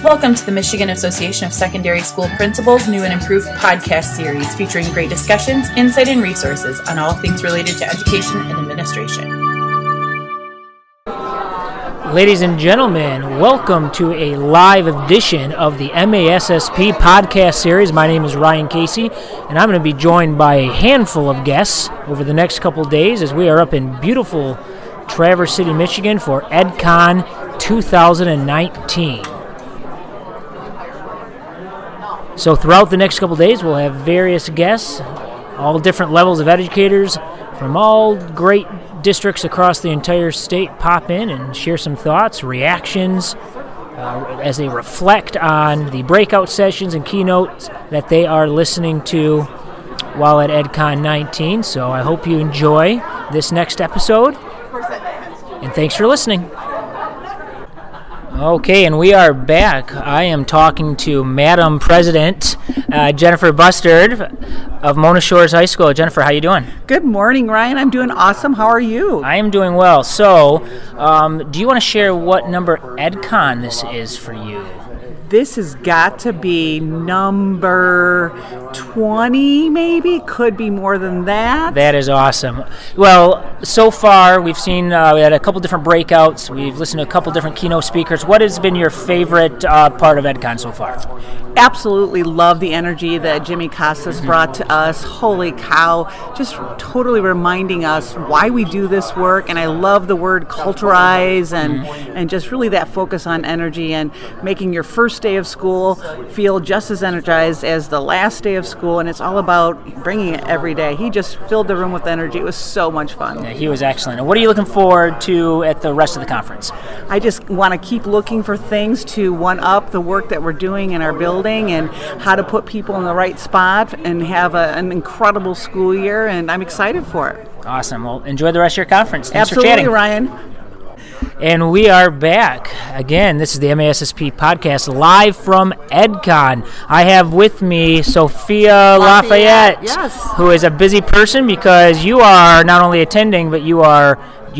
Welcome to the Michigan Association of Secondary School Principals new and improved podcast series featuring great discussions, insight, and resources on all things related to education and administration. Ladies and gentlemen, welcome to a live edition of the MASSP podcast series. My name is Ryan Casey, and I'm going to be joined by a handful of guests over the next couple days as we are up in beautiful Traverse City, Michigan for EdCon 2019. So throughout the next couple days, we'll have various guests, all different levels of educators from all great districts across the entire state pop in and share some thoughts, reactions, as they reflect on the breakout sessions and keynotes that they are listening to while at EdCon 19. So I hope you enjoy this next episode, and thanks for listening. Okay, and we are back. I am talking to Madam President Jennifer Bustard of Mona Shores High School. Jennifer, how you doing? Good morning, Ryan. I'm doing awesome. How are you? I am doing well. So, do you want to share what number EdCon this is for you? This has got to be number 20, maybe. Could be more than that. That is awesome. Well, so far we've seen, we had a couple different breakouts. We've listened to a couple different keynote speakers. What has been your favorite part of EdCon so far? Absolutely love the energy that Jimmy Casas brought to us. Holy cow. Just totally reminding us why we do this work. And I love the word culturize and just really that focus on energy and making your first day of school feel just as energized as the last day of school. And it's all about bringing it every day. He just filled the room with energy. It was so much fun. Yeah, he was excellent. And what are you looking forward to at the rest of the conference? I just want to keep looking for things to one-up the work that we're doing in our building and how to put people in the right spot and have an incredible school year, and I'm excited for it. Awesome. Well, enjoy the rest of your conference. Thanks Absolutely, for chatting. Ryan. And we are back. Again, this is the MASSP podcast live from EdCon. I have with me Sofia Lafayette, yes, who is a busy person because you are not only attending, but you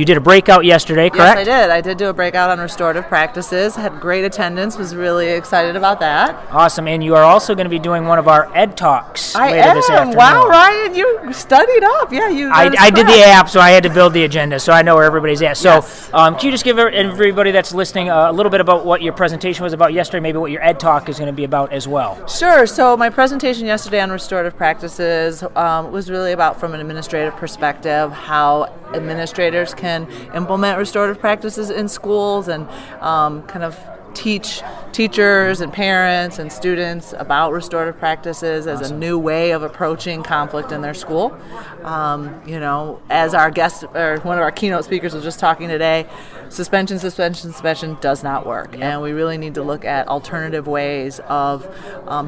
did a breakout yesterday, correct? Yes, I did. I did do a breakout on restorative practices. Had great attendance. Was really excited about that. Awesome. And you are also going to be doing one of our Ed Talks later this afternoon. Wow, Ryan, you studied up. Yeah, you. I did the app, so I had to build the agenda, so I know where everybody's at. So yes. Can you just give everybody that's listening a little bit about what your presentation was about yesterday, maybe what your Ed Talk is going to be about as well? Sure. So my presentation yesterday on restorative practices was really about, from an administrative perspective, how administrators can implement restorative practices in schools and kind of teach teachers and parents and students about restorative practices as a new way of approaching conflict in their school. As our guest, or one of our keynote speakers was just talking today, suspension does not work. And we really need to look at alternative ways of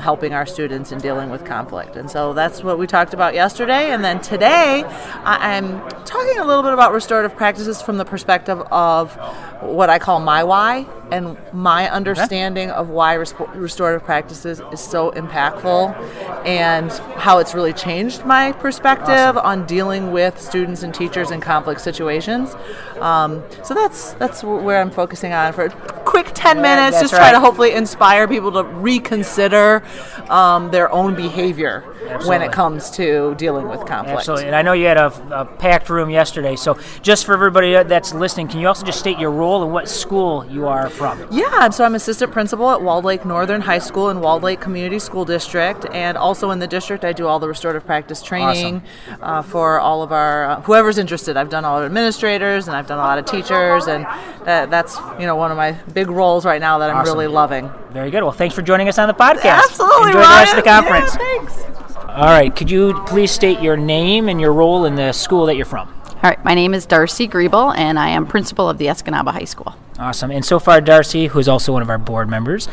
helping our students in dealing with conflict. And so that's what we talked about yesterday. And then today, I'm talking a little bit about restorative practices from the perspective of what I call my why and my understanding of why restorative practices is so impactful and how it's really changed my perspective on dealing with students and teachers in conflict situations. So that's where I'm focusing on for a quick 10 minutes, just try to hopefully inspire people to reconsider their own behavior when it comes to dealing with conflict. Absolutely. And I know you had a packed room yesterday, so just for everybody that's listening, can you also just state your role and what school you are from? Yeah, so I'm assistant principal at Walled Lake Northern High School in Walled Lake Community School District, and also in the district I do all the restorative practice training for all of our, whoever's interested. I've done all our administrators, and I've done a lot of teachers, and that's one of my big roles right now that I'm really loving. Very good. Well, thanks for joining us on the podcast. Absolutely, Enjoy Ryan. the rest of the conference. Yeah, thanks. All right. Could you please state your name and your role in the school that you're from? All right, my name is Darcy Gribble, and I am principal of the Escanaba High School. Awesome. And so far, Darcy, who is also one of our board members,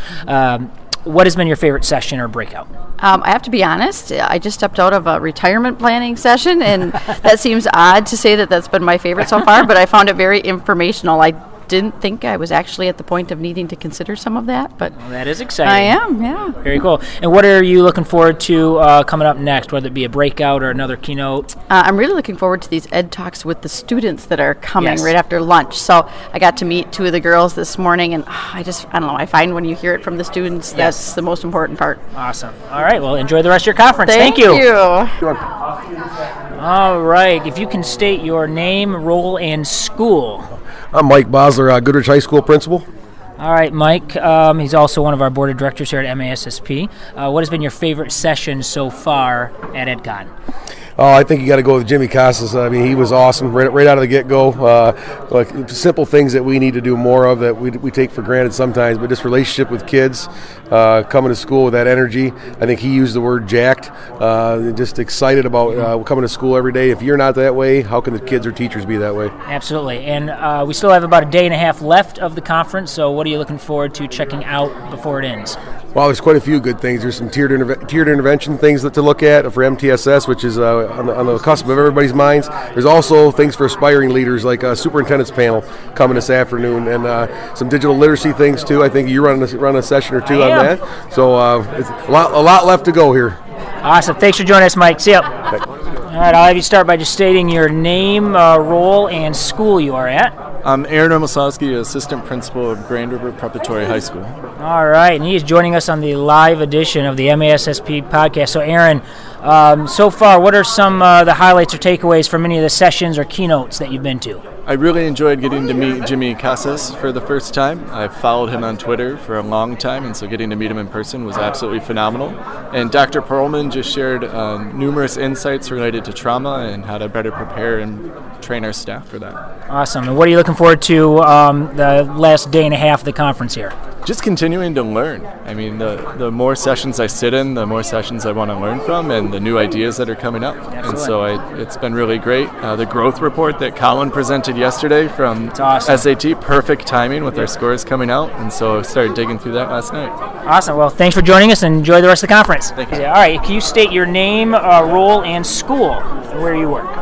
what has been your favorite session or breakout? I have to be honest, I just stepped out of a retirement planning session, and that seems odd to say that that's been my favorite so far, but I found it very informational. I didn't think I was actually at the point of needing to consider some of that, but well, that is exciting. I am, yeah. Very cool. And what are you looking forward to coming up next, whether it be a breakout or another keynote? I'm really looking forward to these ed talks with the students that are coming Yes. right after lunch. So I got to meet 2 of the girls this morning, and I don't know, I find when you hear it from the students, that's the most important part. Awesome. All right, well, enjoy the rest of your conference. Thank you. All right, if you can state your name, role, and school. I'm Mike Bosler, Goodrich High School principal. All right, Mike. He's also one of our board of directors here at MASSP. What has been your favorite session so far at EdCon? Oh, I think you got to go with Jimmy Casas. I mean, he was awesome right out of the get-go. Like simple things that we need to do more of that we take for granted sometimes, but this relationship with kids, coming to school with that energy. I think he used the word jacked. Just excited about coming to school every day. If you're not that way, how can the kids or teachers be that way? Absolutely. And we still have about a day and a half left of the conference, so what are you looking forward to checking out before it ends? Well, there's quite a few good things. There's some tiered intervention things to look at for MTSS, which is on the cusp of everybody's minds. There's also things for aspiring leaders, like a superintendent's panel coming this afternoon, and some digital literacy things too. I think you run a session or two on that. So it's a lot left to go here. Awesome. Thanks for joining us, Mike. See ya. All right, I'll have you start by just stating your name, role, and school you are at. I'm Aaron Osofsky, assistant principal of Grand River Preparatory High School. All right, and he is joining us on the live edition of the MASSP podcast. So, Aaron, so far, what are some of the highlights or takeaways from any of the sessions or keynotes that you've been to? I really enjoyed getting to meet Jimmy Casas for the first time. I've followed him on Twitter for a long time, and so getting to meet him in person was absolutely phenomenal. And Dr. Perlman just shared numerous insights related to trauma and how to better prepare and train our staff for that. Awesome. And what are you looking forward to the last day and a half of the conference here? Just continuing to learn. I mean, the more sessions I sit in, the more sessions I want to learn from and the new ideas that are coming up. Absolutely. And so it's been really great. The growth report that Colin presented yesterday from awesome. SAT, perfect timing with our scores coming out. And so I started digging through that last night. Awesome. Well, thanks for joining us and enjoy the rest of the conference. Thank you. All right. Can you state your name, role, and school and where you work?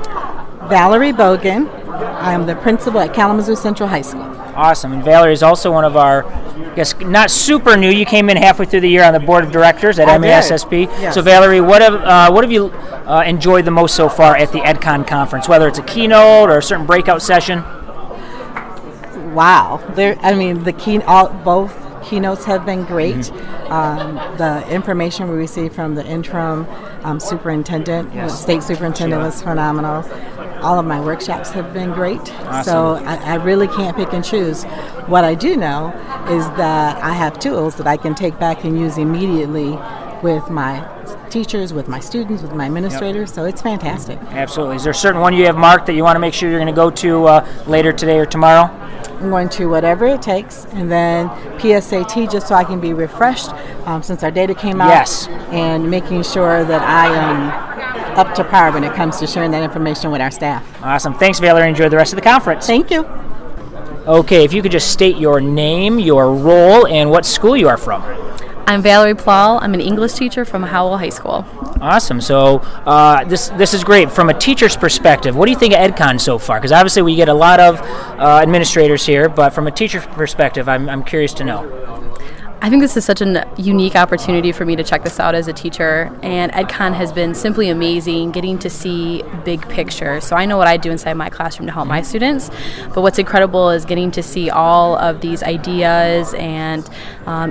Valerie Bogan. I am the principal at Kalamazoo Central High School. Awesome. And Valerie is also one of our, I guess, not super new. You came in halfway through the year on the board of directors at MASSP. Yes. So, Valerie, what have you enjoyed the most so far at the EdCon conference, whether it's a keynote or a certain breakout session? Wow. Both keynotes have been great. Mm-hmm. The information we received from the interim superintendent, state superintendent, was phenomenal. All of my workshops have been great. Awesome. So I really can't pick and choose. What I do know is that I have tools that I can take back and use immediately with my teachers, with my students, with my administrators. So it's fantastic. Absolutely. Is there a certain one you have marked that you want to make sure you're going to go to later today or tomorrow? I'm going to whatever it takes, and then PSAT just so I can be refreshed since our data came out. Yes. And making sure that I am up to par when it comes to sharing that information with our staff. Awesome. Thanks, Valerie. Enjoy the rest of the conference. Thank you. Okay, if you could just state your name, your role, and what school you are from. I'm Valerie Paul. I'm an English teacher from Howell High School. Awesome. So this is great. From a teacher's perspective, what do you think of EdCon so far? Because obviously we get a lot of administrators here, but from a teacher's perspective, I'm curious to know. I think this is such a unique opportunity for me to check this out as a teacher, and EdCon has been simply amazing, getting to see big picture. So I know what I do inside my classroom to help my students, but what's incredible is getting to see all of these ideas and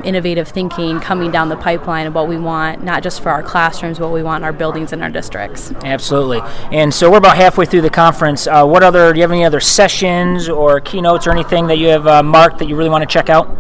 innovative thinking coming down the pipeline of what we want, not just for our classrooms, but what we want in our buildings and our districts. Absolutely. And so we're about halfway through the conference. Do you have any other sessions or keynotes or anything that you have marked that you really want to check out?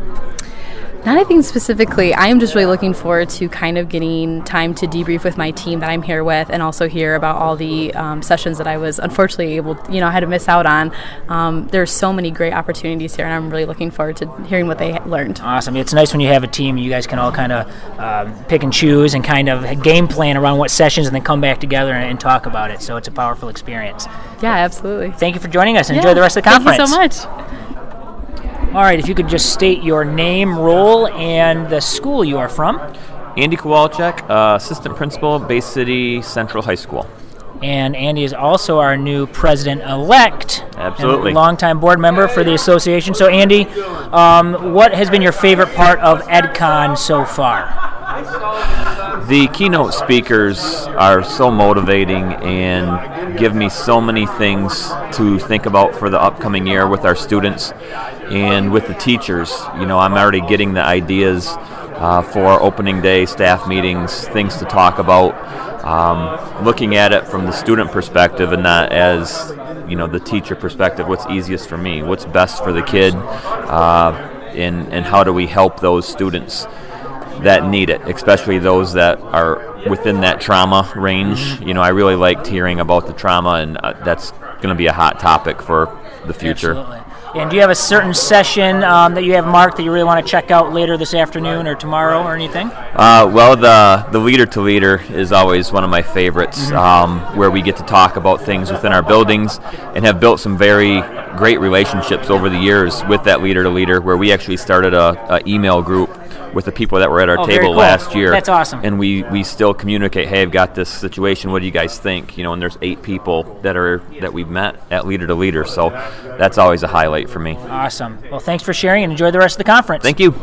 Not anything specifically. I am just really looking forward to kind of getting time to debrief with my team that I'm here with, and also hear about all the sessions that I was unfortunately had to miss out on. There's so many great opportunities here, and I'm really looking forward to hearing what they learned. Awesome. It's nice when you have a team, you guys can all kind of pick and choose and kind of game plan around what sessions and then come back together and talk about it. So it's a powerful experience. Yeah, absolutely. Thank you for joining us, and enjoy the rest of the conference. Thank you so much. All right, if you could just state your name, role, and the school you are from. Andy Kowalczyk, assistant principal, Bay City Central High School. And Andy is also our new president-elect. Absolutely. And longtime board member for the association. So, Andy, what has been your favorite part of EdCon so far? The keynote speakers are so motivating and give me so many things to think about for the upcoming year with our students and with the teachers. You know, I'm already getting the ideas for opening day, staff meetings, things to talk about, looking at it from the student perspective and not as, you know, the teacher perspective. What's easiest for me? What's best for the kid? And how do we help those students that need it, especially those that are within that trauma range. You know, I really liked hearing about the trauma, and that's going to be a hot topic for the future. Absolutely. And do you have a certain session that you have marked that you really want to check out later this afternoon or tomorrow or anything? Well, the Leader to Leader is always one of my favorites, where we get to talk about things within our buildings and have built some very great relationships over the years with that Leader to Leader, where we actually started a email group with the people that were at our table last year. That's awesome. And we still communicate, hey, I've got this situation, what do you guys think? You know, and there's 8 people that we've met at Leader to Leader, so that's always a highlight for me. Awesome. Well, thanks for sharing and enjoy the rest of the conference. Thank you.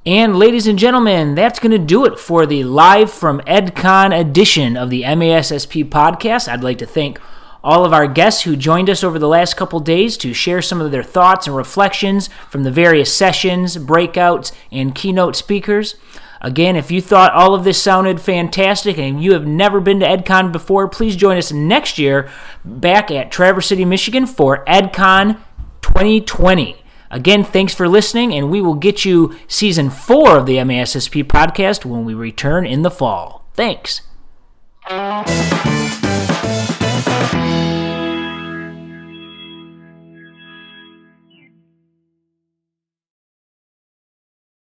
And ladies and gentlemen, that's going to do it for the Live from EdCon edition of the MASSP podcast. I'd like to thank all of our guests who joined us over the last couple days to share some of their thoughts and reflections from the various sessions, breakouts, and keynote speakers. Again, if you thought all of this sounded fantastic and you have never been to EdCon before, please join us next year back at Traverse City, Michigan for EdCon 2020. Again, thanks for listening, and we will get you Season 4 of the MASSP podcast when we return in the fall. Thanks.